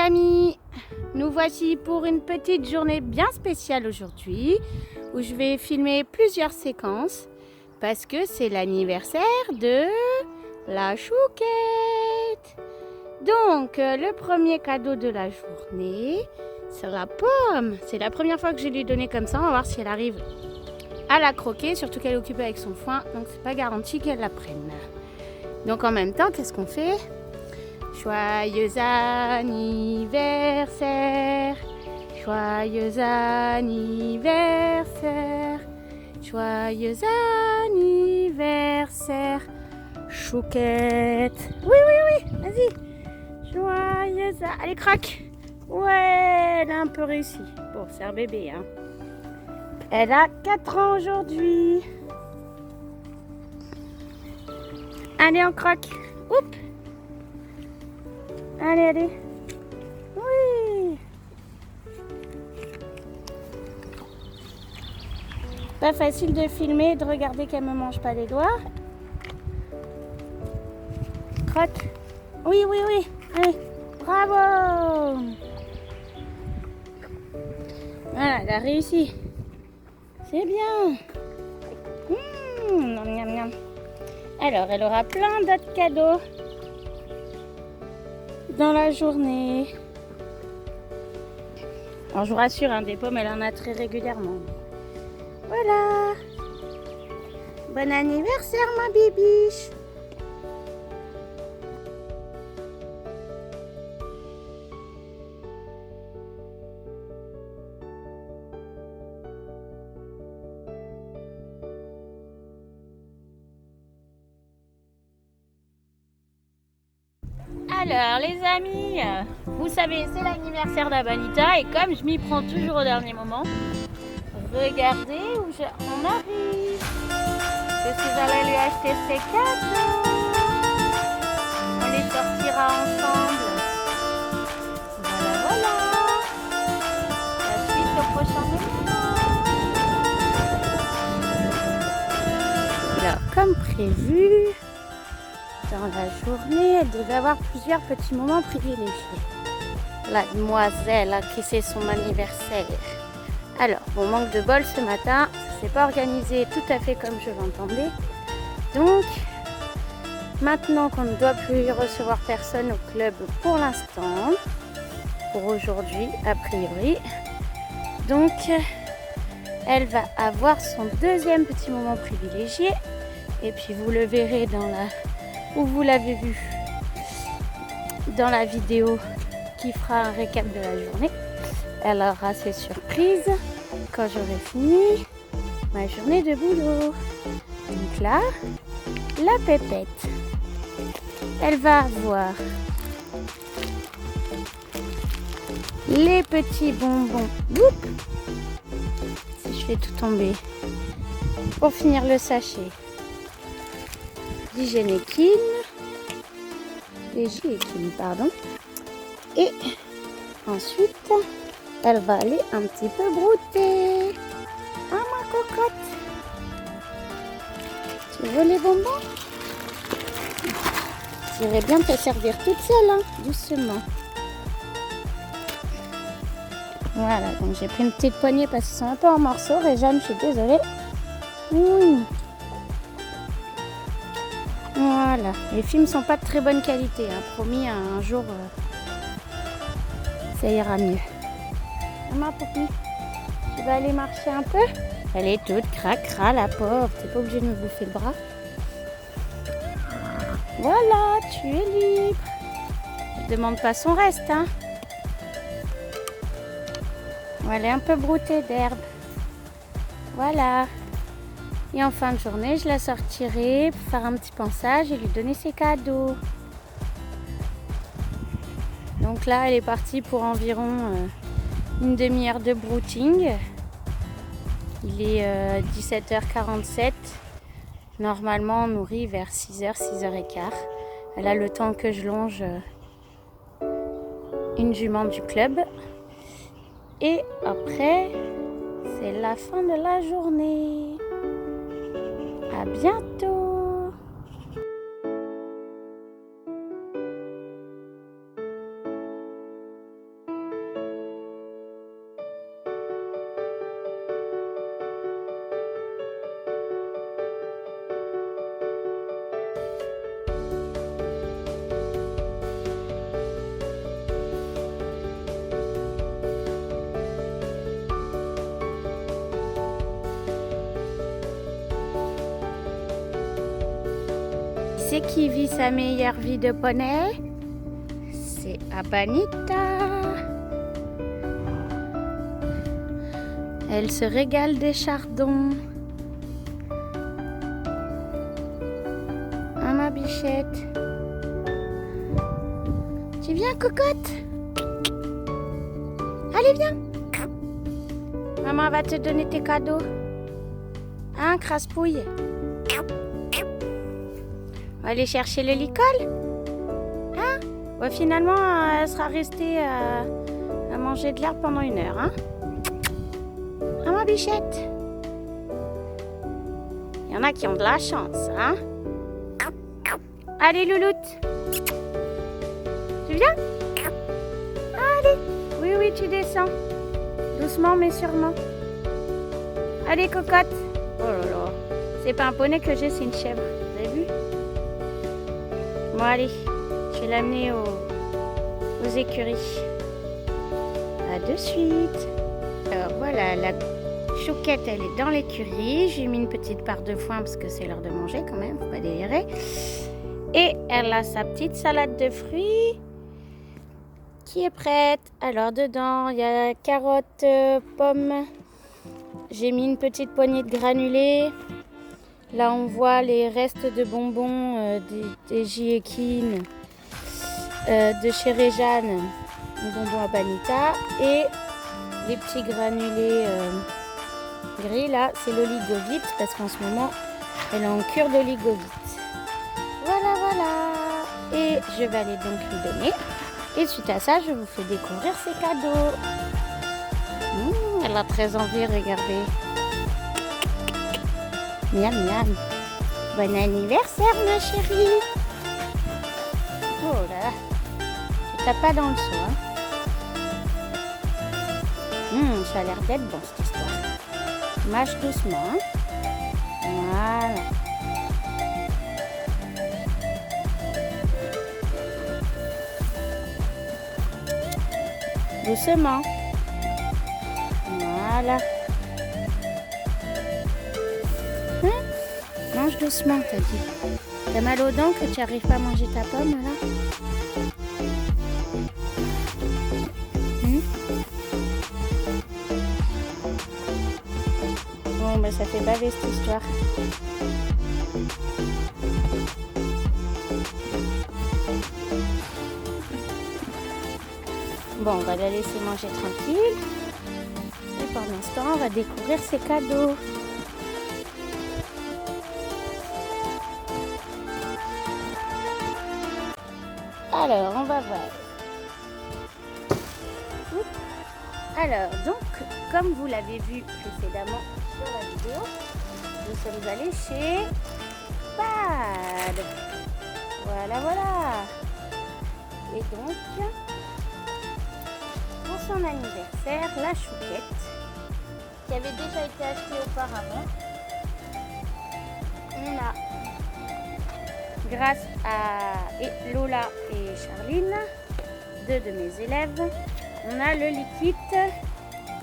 amis, nous voici pour une petite journée bien spéciale aujourd'hui où je vais filmer plusieurs séquences parce que c'est l'anniversaire de la chouquette. Donc le premier cadeau de la journée, c'est la pomme. C'est la première fois que je lui ai donné comme ça, on va voir si elle arrive à la croquer, surtout qu'elle est occupée avec son foin, donc c'est pas garanti qu'elle la prenne. Donc en même temps, qu'est-ce qu'on fait ? Joyeux anniversaire, joyeux anniversaire, joyeux anniversaire, chouquette. Oui, vas-y. Joyeux allez, croque. Ouais, elle a un peu réussi. Bon, c'est un bébé, hein. Elle a 4 ans aujourd'hui. Allez, on croque. Oups. Allez. Oui. Pas facile de filmer et de regarder qu'elle me mange pas les doigts. Croque. Oui. Allez, bravo. Voilà, elle a réussi. C'est bien. Miam. Alors, elle aura plein d'autres cadeaux dans la journée. Alors, je vous rassure, hein, des pommes, elle en a très régulièrement. Voilà. Bon anniversaire, ma bibiche. Alors les amis, vous savez, c'est l'anniversaire d'Abanita et comme je m'y prends toujours au dernier moment, regardez où on arrive. Je suis allée lui acheter ses cadeaux. On les sortira ensemble. Voilà. La suite au prochain numéro. Alors comme prévu, dans la journée, elle devait avoir plusieurs petits moments privilégiés. La demoiselle a qui son anniversaire. Alors, bon, manque de bol ce matin, ça s'est pas organisé tout à fait comme je l'entendais. Donc, maintenant qu'on ne doit plus recevoir personne au club pour l'instant, pour aujourd'hui a priori, donc elle va avoir son deuxième petit moment privilégié. Et puis vous le verrez où vous l'avez vu dans la vidéo qui fera un récap de la journée. Elle aura ses surprises quand j'aurai fini ma journée de boulot. Donc là, la pépette, elle va avoir les petits bonbons. Oups, si je fais tout tomber. Pour finir le sachet d'hygiénéquine. Et ensuite, elle va aller un petit peu brouter. Ah, ma cocotte. Tu veux les bonbons? Tu irais bien te servir toute seule, hein, doucement. Voilà, donc j'ai pris une petite poignée parce qu'ils sont un peu en morceaux. Réjeanne, je suis désolée. Voilà, les films sont pas de très bonne qualité, hein. Promis, un jour, ça ira mieux. Ma poupée, tu vas aller marcher un peu? Elle est toute cracra, la pauvre. T'es pas obligée de me bouffer le bras. Voilà, tu es libre. Ne demande pas son reste, hein. On va aller un peu brouter d'herbe. Voilà. Et en fin de journée, je la sortirai pour faire un petit pansage et lui donner ses cadeaux. Donc là, elle est partie pour environ une demi-heure de brouting. Il est 17h47. Normalement, on nourrit vers 6h, 6h15. Elle a le temps que je longe une jument du club. Et après, c'est la fin de la journée. À bientôt! c'est qui vit sa meilleure vie de poney? C'est Abanita. Elle se régale des chardons. Ah, ma bichette. Tu viens, cocotte? Allez, viens. Maman va te donner tes cadeaux. Hein, crasse-pouille? On va aller chercher le licol? Hein? Ouais, finalement, elle sera restée à manger de l'herbe pendant 1 heure. Hein? Ah, ma bichette. Il y en a qui ont de la chance. Hein? Allez, louloute. Tu viens? Allez. Oui, oui, tu descends. Doucement, mais sûrement. Allez, cocotte. Oh là là. C'est pas un poney que j'ai, c'est une chèvre. Vous avez vu? Bon, allez. Je vais l'amener aux écuries. À de suite. Alors, voilà, la chouquette, elle est dans l'écurie. J'ai mis une petite part de foin parce que c'est l'heure de manger quand même. Faut pas délirer. Et elle a sa petite salade de fruits qui est prête. Alors dedans, il y a carottes, pommes. J'ai mis une petite poignée de granulés. Là, on voit les restes de bonbons des J.Ekin, de chez Réjeanne, bonbons Abanita. Et les petits granulés gris, là, c'est l'oligovite parce qu'en ce moment, elle est en cure d'oligovite. Voilà, voilà. Et je vais aller donc lui donner. Et suite à ça, je vous fais découvrir ses cadeaux. Elle a très envie, regardez. Miam, miam. Bon anniversaire, ma chérie. Oh là, tu tapes pas dans le seau. Hein. Ça a l'air d'être bon, cette histoire. Mâche doucement. Hein. Voilà. Doucement. Voilà. Hein? Mange doucement, t'as dit. T'as mal aux dents que tu n'arrives pas à manger ta pomme, là? Bon, ben ça fait baver cette histoire. Bon, on va la laisser manger tranquille. Et pour l'instant, on va découvrir ses cadeaux. Alors, on va voir. Alors, donc, comme vous l'avez vu précédemment sur la vidéo, nous sommes allés chez Pad. Voilà, voilà. Et donc, pour son anniversaire, la chouquette, qui avait déjà été achetée auparavant, on a, grâce à Lola et Charline, 2 de mes élèves, on a le liquide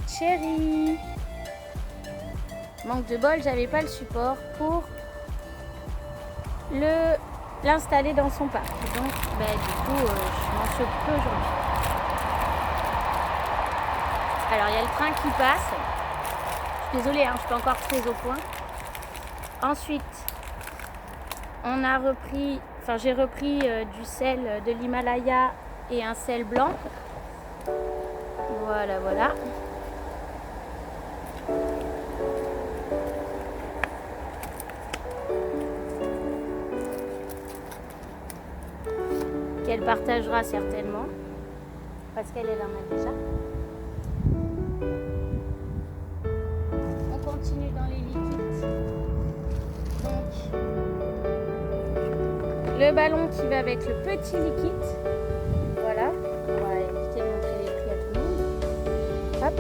Cherry. Manque de bol, j'avais pas le support pour l'installer dans son parc. Donc, du coup, je m'en suis occupée aujourd'hui. Alors, il y a le train qui passe. Je suis désolée, je suis pas encore très au point. Ensuite, on a repris, j'ai repris du sel de l'Himalaya et un sel blanc. Voilà, voilà. Qu'elle partagera certainement, parce qu'elle en a déjà. On continue dans les liquides. Donc, le ballon qui va avec le petit liquide. Voilà, on va éviter de montrer les prix à tout le monde. Hop.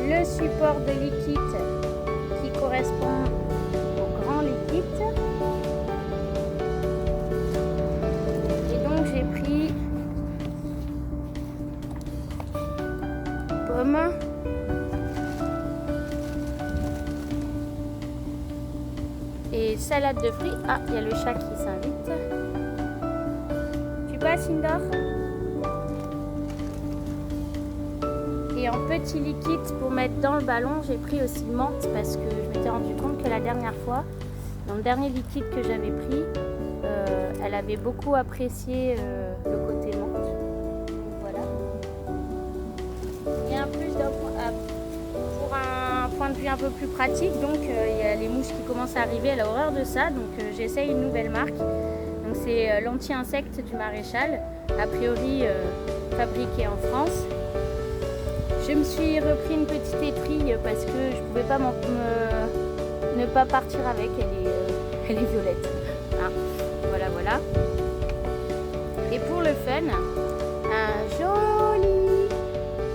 Le support de liquide qui correspond au grand liquide. Et donc j'ai pris pomme, des salades de fruits. Ah, il y a le chat qui s'invite. Tu passes, Indor? Et en petit liquide pour mettre dans le ballon, j'ai pris aussi menthe parce que je m'étais rendu compte que la dernière fois, dans le dernier liquide que j'avais pris, elle avait beaucoup apprécié le côté menthe. Donc voilà. Et en plus, pour un point de vue un peu plus pratique, donc il y a les mouches qui commencent à arriver, elle a horreur de ça, donc j'essaye une nouvelle marque. Donc c'est l'anti-insecte du Maréchal, a priori fabriqué en France. Je me suis repris une petite étrille parce que je ne pouvais pas ne pas partir avec, elle est violette. Ah, voilà, voilà. Et pour le fun, un joli...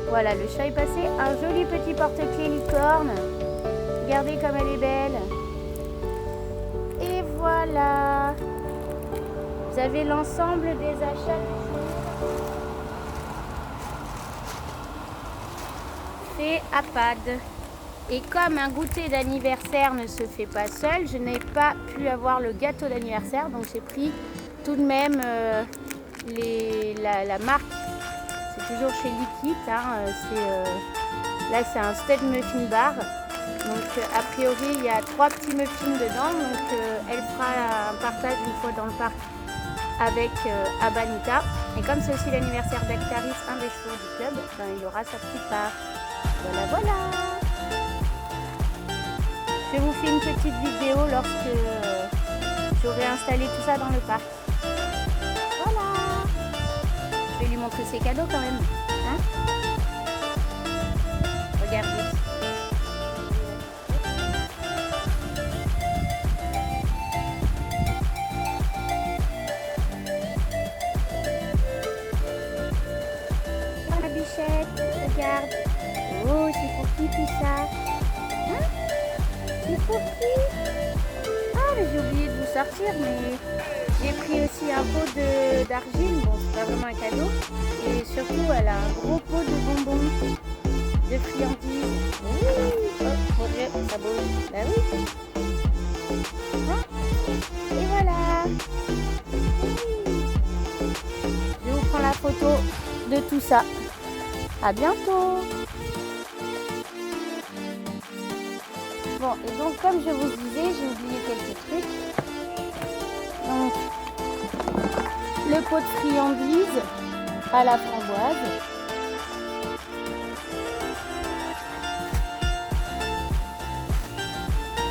Voilà, le chat est passé, un joli petit porte-clés licorne. Regardez comme elle est belle. Et voilà. Vous avez l'ensemble des achats du jour. Fait à PAD. Et comme un goûter d'anniversaire ne se fait pas seul, je n'ai pas pu avoir le gâteau d'anniversaire, donc j'ai pris tout de même la marque. C'est toujours chez Liquid, hein, là c'est un Stead Muffin Bar. Donc a priori il y a 3 petits muffins dedans, donc elle fera un partage une fois dans le parc avec Abanita. Et comme c'est aussi l'anniversaire d'Actaris, un des chevaux du club, ben, il aura sa petite part. Voilà, voilà. Je vous fais une petite vidéo lorsque j'aurai installé tout ça dans le parc. Voilà. Je vais lui montrer ses cadeaux quand même. Hein? Regardez. La bichette, regarde. Oh, c'est pour qui tout ça? Hein? C'est pour qui? Ah, mais j'ai oublié de vous sortir, mais j'ai pris aussi un pot d'argile. Bon, c'est pas vraiment un cadeau. Et surtout, elle a un gros pot de bonbons, de friandises. Oui, oh, mon Dieu, ça bouge. Bah oui. Hein? Et voilà. Je vous prends la photo de tout ça. À bientôt. Bon, et donc comme je vous disais, j'ai oublié quelques trucs. Donc, le pot de friandises à la framboise.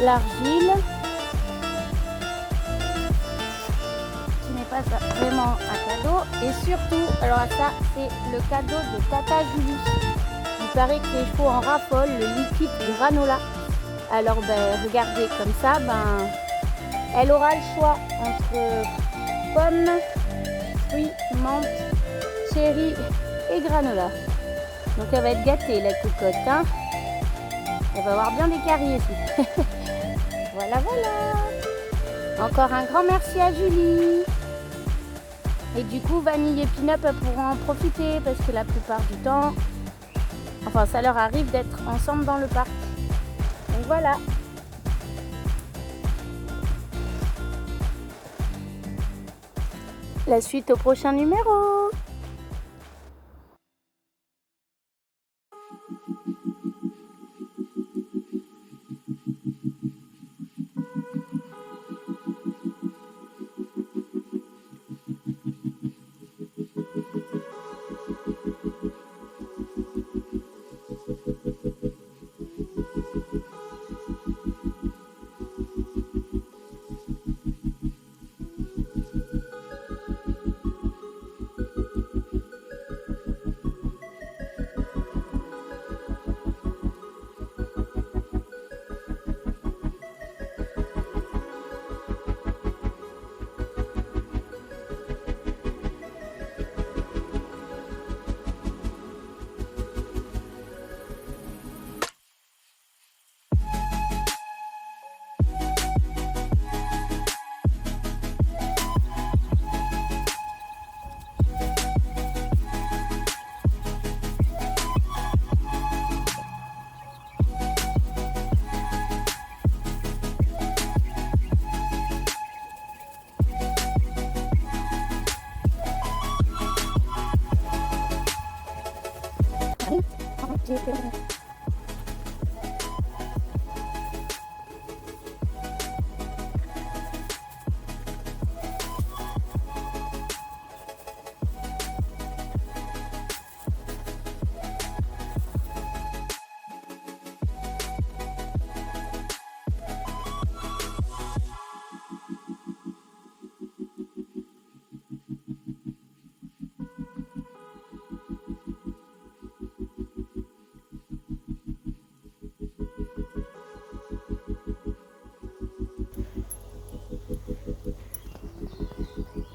L'argile. Qui n'est pas vraiment un cadeau. Et surtout, alors ça, c'est le cadeau de Tata Julie. Il paraît que les chevaux en raffolent le liquide granola. Alors regardez, comme ça, elle aura le choix entre pommes, fruits, menthe, cherry et granola. Donc elle va être gâtée, la cocotte. Hein, elle va avoir bien des caries ici. Voilà, voilà. Encore un grand merci à Julie. Et du coup, Vanille et Pin-Up pourront en profiter parce que la plupart du temps, enfin ça leur arrive d'être ensemble dans le parc. Donc voilà. La suite au prochain numéro.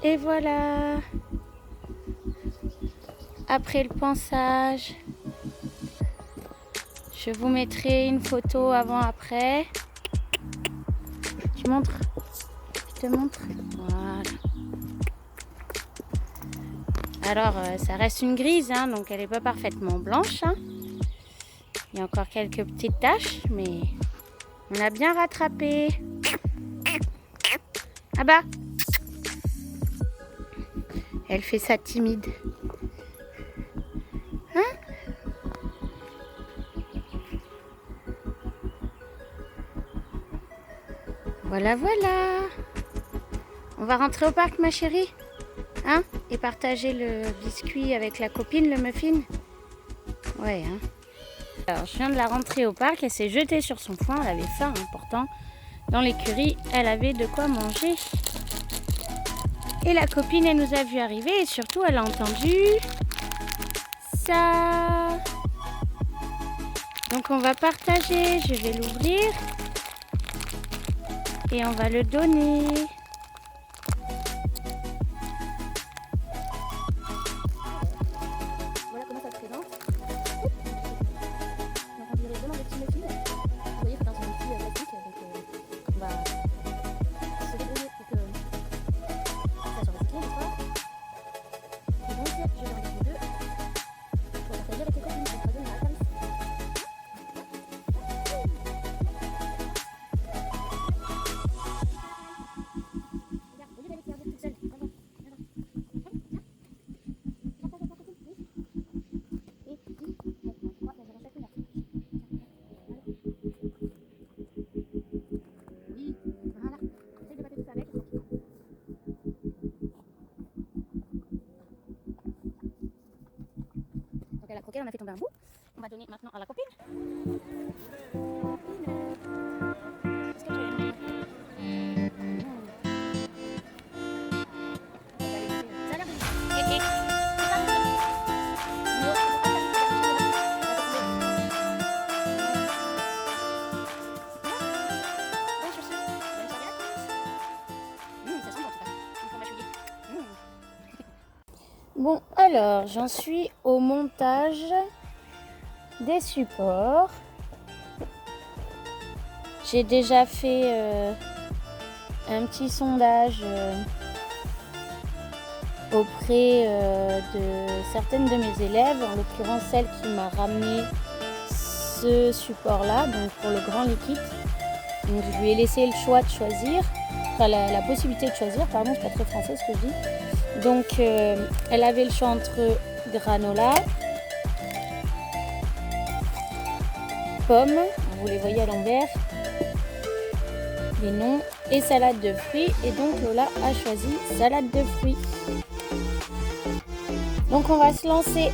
Et voilà, après le pansage, je vous mettrai une photo avant-après. Tu montres? Je te montre? Voilà. Alors, ça reste une grise, hein, donc elle n'est pas parfaitement blanche. Hein. Il y a encore quelques petites taches, mais on a bien rattrapé. Ah bah! Elle fait ça timide. Hein? Voilà, voilà. On va rentrer au parc, ma chérie? Hein? Et partager le biscuit avec la copine, le muffin? Ouais, hein. Alors, je viens de la rentrer au parc. Elle s'est jetée sur son foin. Elle avait faim, hein, pourtant. Dans l'écurie, elle avait de quoi manger. Et la copine, elle nous a vu arriver et surtout, elle a entendu ça. Donc, on va partager. Je vais l'ouvrir et on va le donner. Voilà comment ça se présente. Donc, on dirait vraiment des petits muffins. Vous voyez, c'est dans un petit plastique. Donc, on va se débrouiller pour que ça soit recyclé, n'est-ce pas? Et donc, je vais en mettre deux pour partager avec les copines. Le troisième, il va à Paris. Regarde, au lieu d'aller te garder toute seule, regarde, regarde. Et 10, 9, 3, 0, 7, 9. Oui, voilà. Essaye de battre tout ça avec. Donc elle a croqué, on a fait tomber un bout. On va donner maintenant à la copine. Est-ce que tu aimes? Ça a l'air de... c'est pas bon. Mais ouais, faut pas faire bon sur ça. Bonne serviette. Ça sent bon en tout cas. Il faut mâchouiller. Bon, alors, j'en suis au montage des supports. J'ai déjà fait un petit sondage auprès de certaines de mes élèves, en l'occurrence celle qui m'a ramené ce support-là, donc pour le grand liquide. Donc, je lui ai laissé le choix de choisir, enfin la possibilité de choisir, pardon, c'est pas très français ce que je dis. Donc elle avait le choix entre granola, pommes, vous les voyez à l'envers, les noms, et salade de fruits. Et donc Lola a choisi salade de fruits. Donc on va se lancer.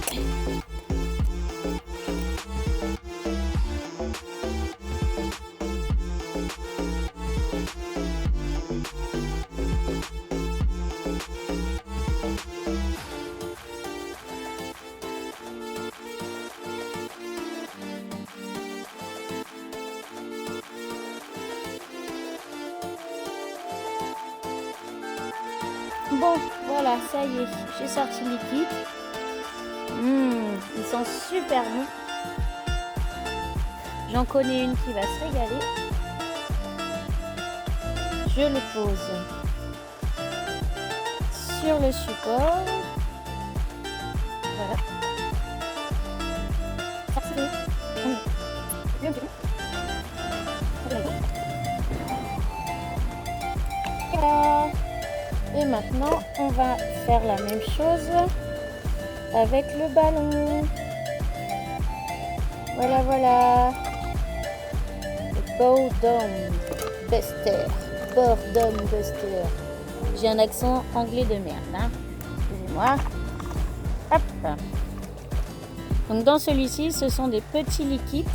Bon, voilà, ça y est, j'ai sorti le liquide. Ils sont super bons. J'en connais une qui va se régaler. Je le pose sur le support. Voilà. Voilà. Et maintenant, on va faire la même chose avec le ballon. Voilà, voilà. Le Boredom Buster. Boredom Buster. J'ai un accent anglais de merde, hein. Excusez-moi. Hop. Donc dans celui-ci, ce sont des petits liquides.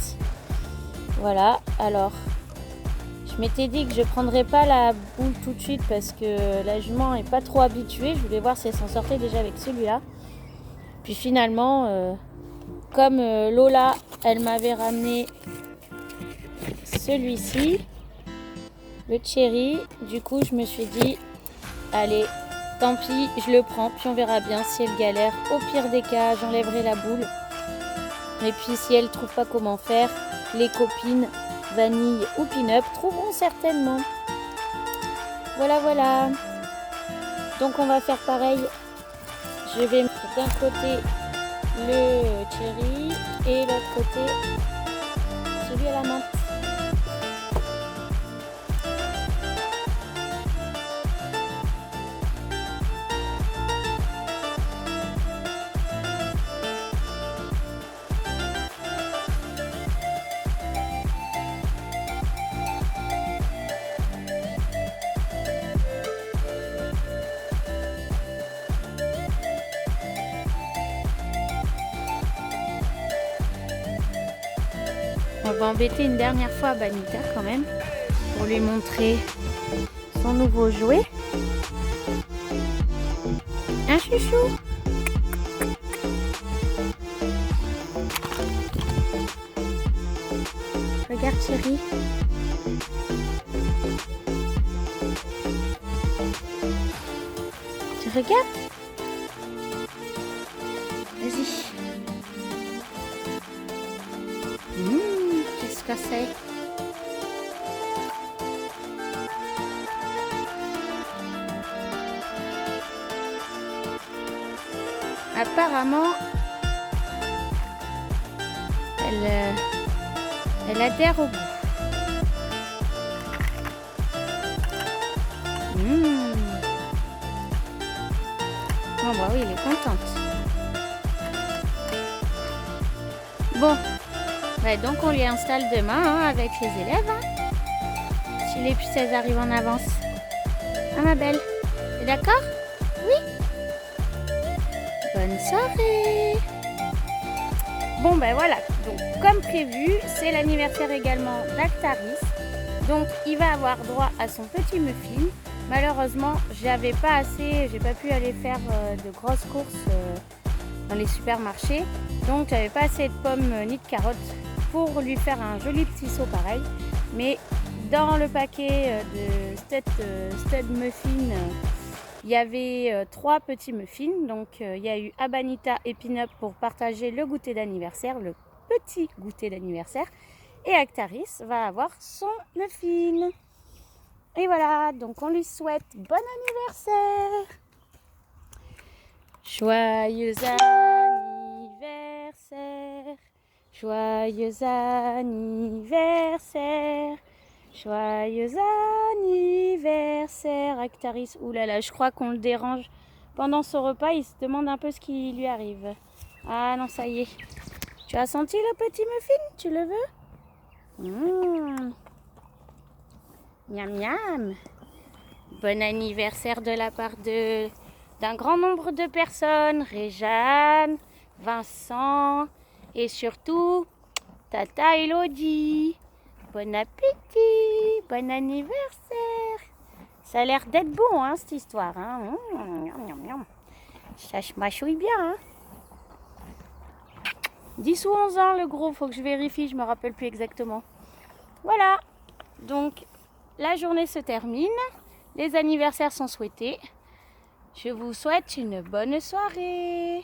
Voilà, alors je m'étais dit que je ne prendrais pas la boule tout de suite parce que la jument n'est pas trop habituée. Je voulais voir si elle s'en sortait déjà avec celui-là. Puis finalement, comme Lola, elle m'avait ramené celui-ci, le cherry. Du coup, je me suis dit, allez, tant pis, je le prends. Puis on verra bien si elle galère. Au pire des cas, j'enlèverai la boule. Et puis si elle ne trouve pas comment faire, les copines Vanille ou Pin-Up trouveront certainement. Voilà, voilà. Donc on va faire pareil. Je vais mettre d'un côté le cherry et l'autre côté celui à la menthe. On va embêter une dernière fois Banita quand même pour lui montrer son nouveau jouet. Un chouchou. Regarde chérie. Tu regardes? Vas-y. Qu'est-ce que c'est? Apparemment, elle adhère au goût. Oh bah oui, elle est contente. Bon, bah donc on lui installe demain avec les élèves. Si les puces arrivent en avance. Ah ma belle, t'es d'accord? Oui. Bonne soirée. Bon ben voilà, donc comme prévu, c'est l'anniversaire également d'Actaris. Donc il va avoir droit à son petit muffin. Malheureusement, j'ai pas pu aller faire de grosses courses dans les supermarchés. Donc j'avais pas assez de pommes ni de carottes pour lui faire un joli petit saut pareil. Mais dans le paquet de stud muffin, il y avait 3 petits muffins. Donc il y a eu Abanita et Pin-Up pour partager le goûter d'anniversaire, le petit goûter d'anniversaire. Et Actaris va avoir son muffin. Et voilà, donc on lui souhaite bon anniversaire. Joyeux anniversaire. Joyeux anniversaire. Joyeux anniversaire, Actaris. Ouh là là, je crois qu'on le dérange pendant ce repas. Il se demande un peu ce qui lui arrive. Ah non, ça y est. Tu as senti le petit muffin? Tu le veux? Miam miam. Bon anniversaire de la part d'un grand nombre de personnes. Réjeanne, Vincent et surtout Tata Elodie. Bon appétit, bon anniversaire. Ça a l'air d'être bon, hein, cette histoire. Hein. Ça se mâchouille bien. Hein. 10 ou 11 ans, le gros, faut que je vérifie, je me rappelle plus exactement. Voilà, donc la journée se termine. Les anniversaires sont souhaités. Je vous souhaite une bonne soirée.